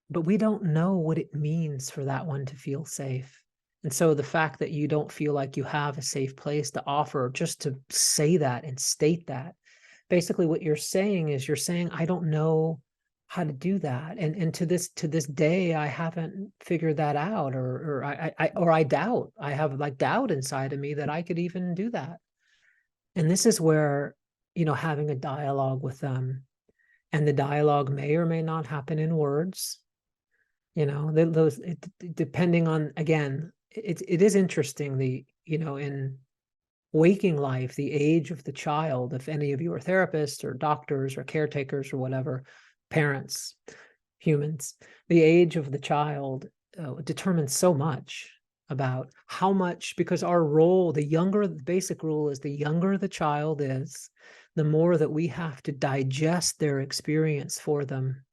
but we don't know what it means for that one to feel safe. And so the fact that you don't feel like you have a safe place to offer, just to say that and state that, basically what you're saying is, you're saying, I don't know how to do that. And to this day, I haven't figured that out, or I doubt. I have like doubt inside of me that I could even do that. And this is where, having a dialogue with them, and the dialogue may or may not happen in words, depending on, again, it is interesting, in waking life, the age of the child, if any of you are therapists or doctors or caretakers or whatever, parents, humans, the age of the child determines so much about how much, because our role, the basic rule is, the younger the child is, the more that we have to digest their experience for them.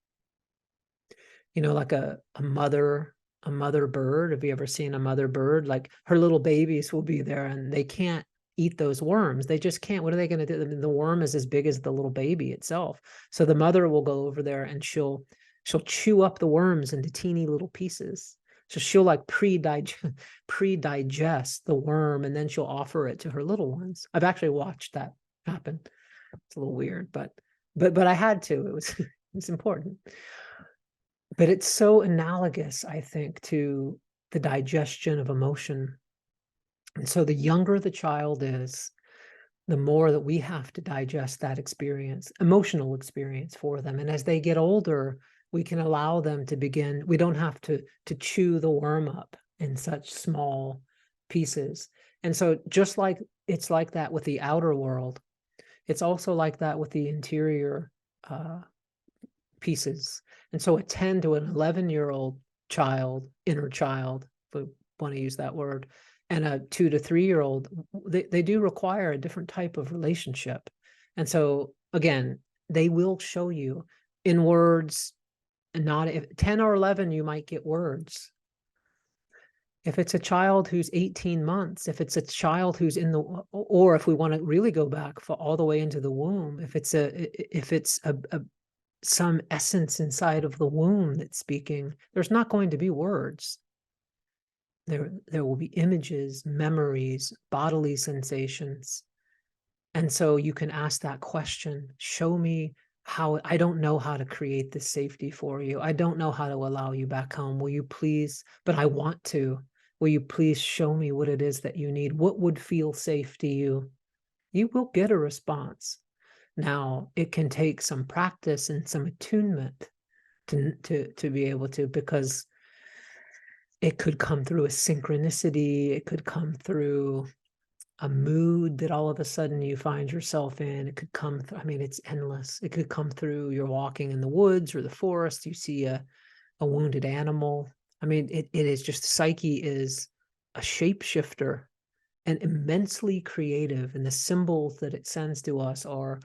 Like a mother bird. Have you ever seen a mother bird? Like, her little babies will be there and they can't eat those worms. They just can't. What are they going to do? I mean, the worm is as big as the little baby itself. So the mother will go over there and she'll chew up the worms into teeny little pieces. So she'll like pre-digest the worm, and then she'll offer it to her little ones. I've actually watched that happen. It's a little weird, but I had to. It was it's important. But it's so analogous, I think, to the digestion of emotion. And so the younger the child is, the more that we have to digest that experience, emotional experience for them. And as they get older, we can allow them to begin. We don't have to chew the worm up in such small pieces. And so just like it's like that with the outer world, it's also like that with the interior pieces. And so a 10 to an 11-year-old child, inner child, if we want to use that word, and a 2 to 3-year-old, they do require a different type of relationship. And so again, they will show you in words. Not if 10 or 11, you might get words. If it's a child who's 18 months, if it's a child who's or if we want to really go back for all the way into the womb, if it's some essence inside of the womb that's speaking, there's not going to be words. There will be images, memories, bodily sensations. And so you can ask that question, show me how. I don't know how to create this safety for you. I don't know how to allow you back home. Will you please, but I want to, will you please show me what it is that you need? What would feel safe to you? You will get a response. Now, it can take some practice and some attunement to be able to, because it could come through a synchronicity. It could come through a mood that all of a sudden you find yourself in. It could come through, I mean, it's endless. It could come through, you're walking in the woods or the forest, you see a wounded animal. I mean, it is just, Psyche is a shapeshifter and immensely creative, and the symbols that it sends to us are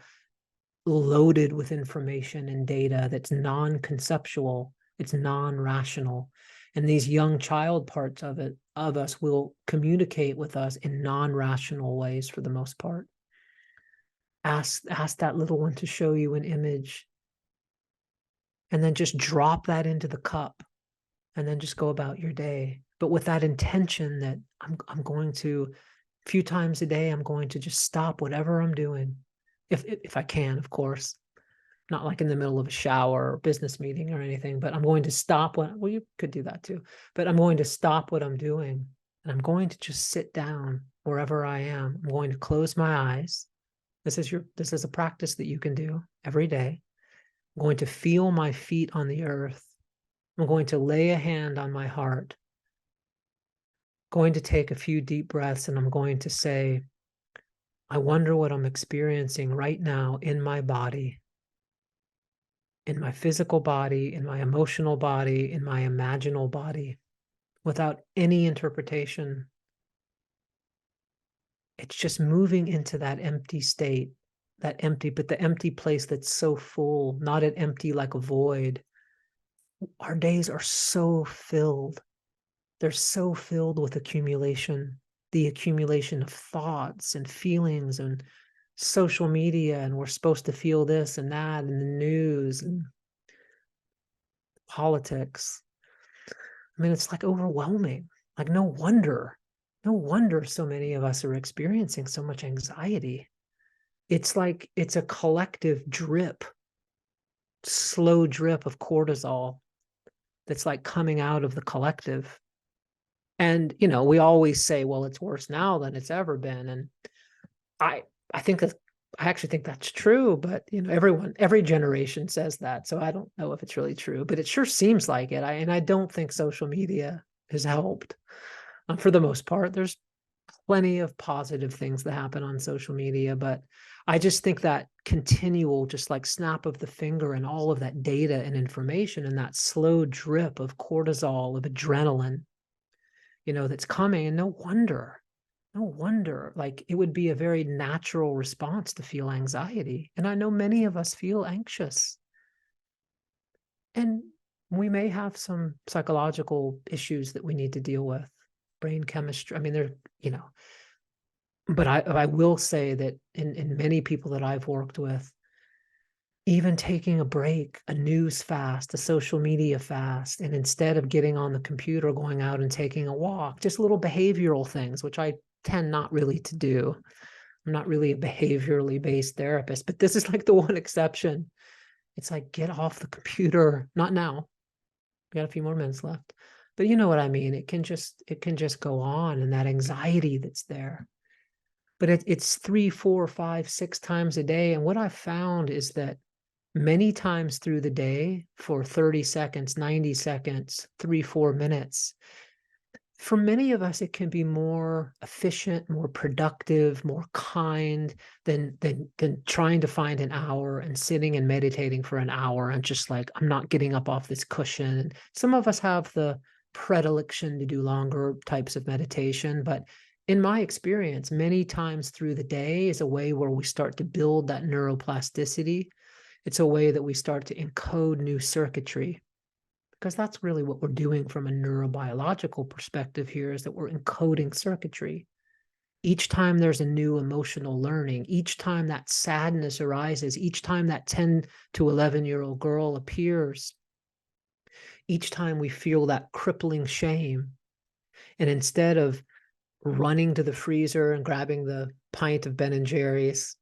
loaded with information and data that's non-conceptual, it's non-rational. And these young child parts of us will communicate with us in non-rational ways for the most part. Ask that little one to show you an image, and then just drop that into the cup, and then just go about your day. But with that intention that I'm going to, a few times a day, I'm going to just stop whatever I'm doing, if I can, of course. Not like in the middle of a shower or business meeting or anything, but I'm going to stop well, you could do that too, but I'm going to stop what I'm doing, and I'm going to just sit down wherever I am. I'm going to close my eyes. This is a practice that you can do every day. I'm going to feel my feet on the earth. I'm going to lay a hand on my heart. I'm going to take a few deep breaths, and I'm going to say, I wonder what I'm experiencing right now in my body, in my physical body, in my emotional body, in my imaginal body, without any interpretation. It's just moving into that empty state, but the empty place that's so full, not an empty like a void. Our days are so filled. They're so filled with accumulation, the accumulation of thoughts and feelings and social media, and we're supposed to feel this and that, and the news, and politics. I mean, it's like overwhelming. Like no wonder so many of us are experiencing so much anxiety. It's like it's a collective drip, slow drip of cortisol that's like coming out of the collective. And, you know, we always say, well, it's worse now than it's ever been. And I think that I actually think that's true, but you know, every generation says that. So I don't know if it's really true, but it sure seems like it. And I don't think social media has helped. For the most part, there's plenty of positive things that happen on social media, but I just think that continual, just like snap of the finger and all of that data and information and that slow drip of cortisol, of adrenaline, you know, that's coming. And no wonder, like it would be a very natural response to feel anxiety. And I know many of us feel anxious. And we may have some psychological issues that we need to deal with, brain chemistry. I mean, they're, you know, but I will say that in many people that I've worked with, even taking a break, a news fast, a social media fast, and instead of getting on the computer, going out and taking a walk, just little behavioral things, which I tend not really to do. I'm not really a behaviorally based therapist, but this is like the one exception. It's like, get off the computer. Not now. We got a few more minutes left. But you know what I mean? It can just go on, and that anxiety that's there. But it's 3, 4, 5, 6 times a day. And what I've found is that many times through the day, for 30 seconds, 90 seconds, 3, 4 minutes, for many of us, it can be more efficient, more productive, more kind than trying to find an hour and sitting and meditating for an hour and just like, I'm not getting up off this cushion. Some of us have the predilection to do longer types of meditation, but in my experience, many times through the day is a way where we start to build that neuroplasticity. It's a way that we start to encode new circuitry, because that's really what we're doing from a neurobiological perspective here, is that we're encoding circuitry. Each time there's a new emotional learning, each time that sadness arises, each time that 10 to 11-year-old girl appears, each time we feel that crippling shame, and instead of running to the freezer and grabbing the pint of Ben and Jerry's,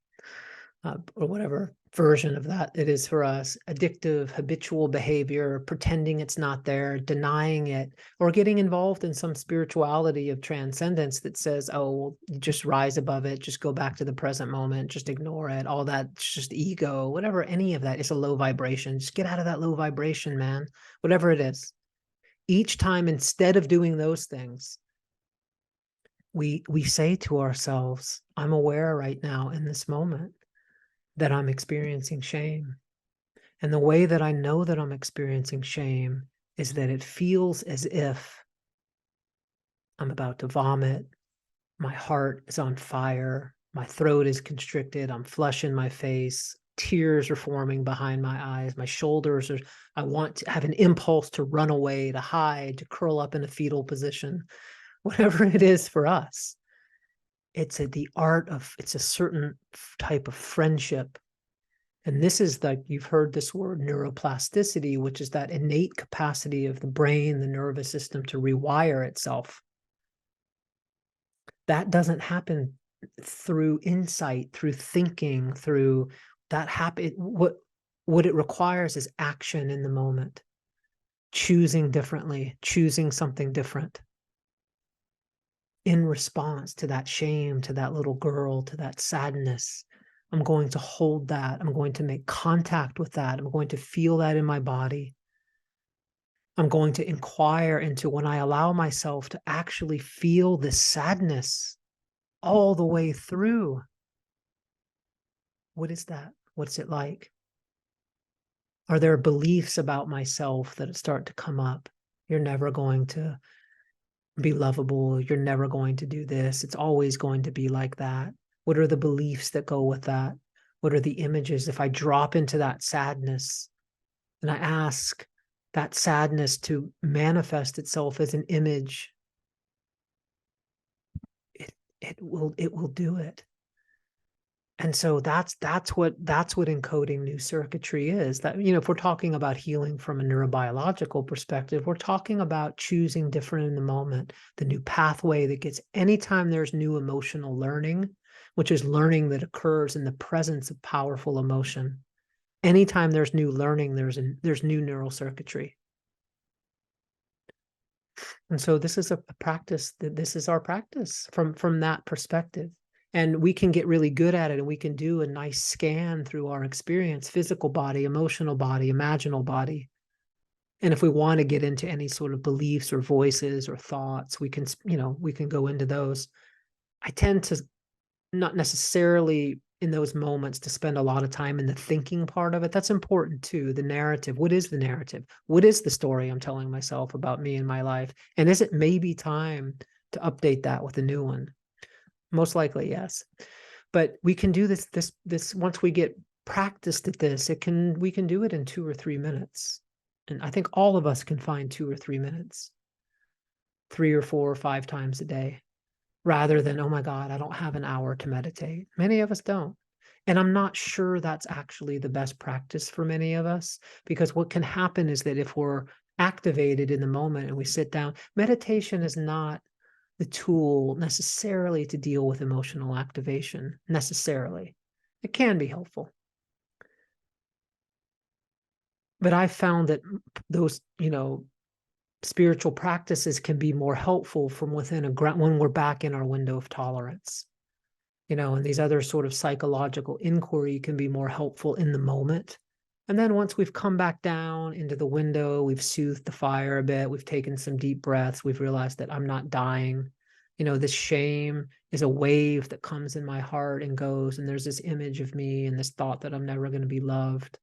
or whatever version of that it is for us, addictive, habitual behavior, pretending it's not there, denying it, or getting involved in some spirituality of transcendence that says, oh, well, you just rise above it, just go back to the present moment, just ignore it, all that's just ego, whatever, any of that is a low vibration. Just get out of that low vibration, man, whatever it is. Each time, instead of doing those things, we say to ourselves, I'm aware right now in this moment that I'm experiencing shame. And the way that I know that I'm experiencing shame is that it feels as if I'm about to vomit, my heart is on fire, my throat is constricted, I'm flush in my face, tears are forming behind my eyes, my shoulders are, I want to have an impulse to run away, to hide, to curl up in a fetal position, whatever it is for us. It's it's a certain type of friendship. And this is like, you've heard this word neuroplasticity, which is that innate capacity of the brain, the nervous system to rewire itself. That doesn't happen through insight, through thinking, through that happen. What it requires is action in the moment, choosing differently, choosing something different in response to that shame, to that little girl, to that sadness. I'm going to hold that. I'm going to make contact with that. I'm going to feel that in my body. I'm going to inquire into, when I allow myself to actually feel this sadness all the way through, what is that? What's it like? Are there beliefs about myself that start to come up? You're never going to be lovable. You're never going to do this. It's always going to be like that. What are the beliefs that go with that? What are the images? If I drop into that sadness and I ask that sadness to manifest itself as an image, it will do it. And so that's what encoding new circuitry is. That, if we're talking about healing from a neurobiological perspective, we're talking about choosing different in the moment, the new pathway that gets anytime there's new emotional learning, which is learning that occurs in the presence of powerful emotion. Anytime there's new learning, there's new neural circuitry. And so this is a practice this is our practice from that perspective. And we can get really good at it, and we can do a nice scan through our experience, physical body, emotional body, imaginal body. And if we want to get into any sort of beliefs or voices or thoughts, we can go into those. I tend to not necessarily in those moments to spend a lot of time in the thinking part of it. That's important too. The narrative. What is the narrative? What is the story I'm telling myself about me and my life? And is it maybe time to update that with a new one? Most likely, yes. But we can do this once we get practiced at this, we can do it in 2 or 3 minutes. And I think all of us can find 2 or 3 minutes, 3 or 4 or 5 times a day, rather than, oh my God, I don't have an hour to meditate. Many of us don't. And I'm not sure that's actually the best practice for many of us, because what can happen is that if we're activated in the moment and we sit down, meditation is not the tool necessarily to deal with emotional activation, necessarily. It can be helpful. But I found that those, spiritual practices can be more helpful from within when we're back in our window of tolerance. And these other sort of psychological inquiry can be more helpful in the moment. And then once we've come back down into the window, we've soothed the fire a bit, we've taken some deep breaths, we've realized that I'm not dying. This shame is a wave that comes in my heart and goes, and there's this image of me and this thought that I'm never going to be loved.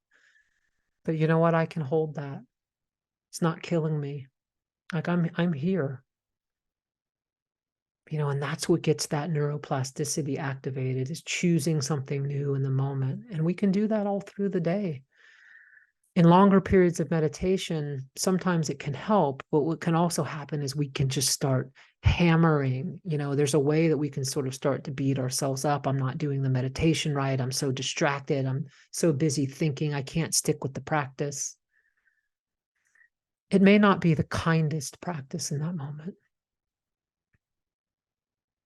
But you know what? I can hold that. It's not killing me. Like I'm here. And that's what gets that neuroplasticity activated, is choosing something new in the moment. And we can do that all through the day. In longer periods of meditation, sometimes it can help, but what can also happen is we can just start hammering. There's a way that we can sort of start to beat ourselves up. I'm not doing the meditation right. I'm so distracted. I'm so busy thinking I can't stick with the practice. It may not be the kindest practice in that moment.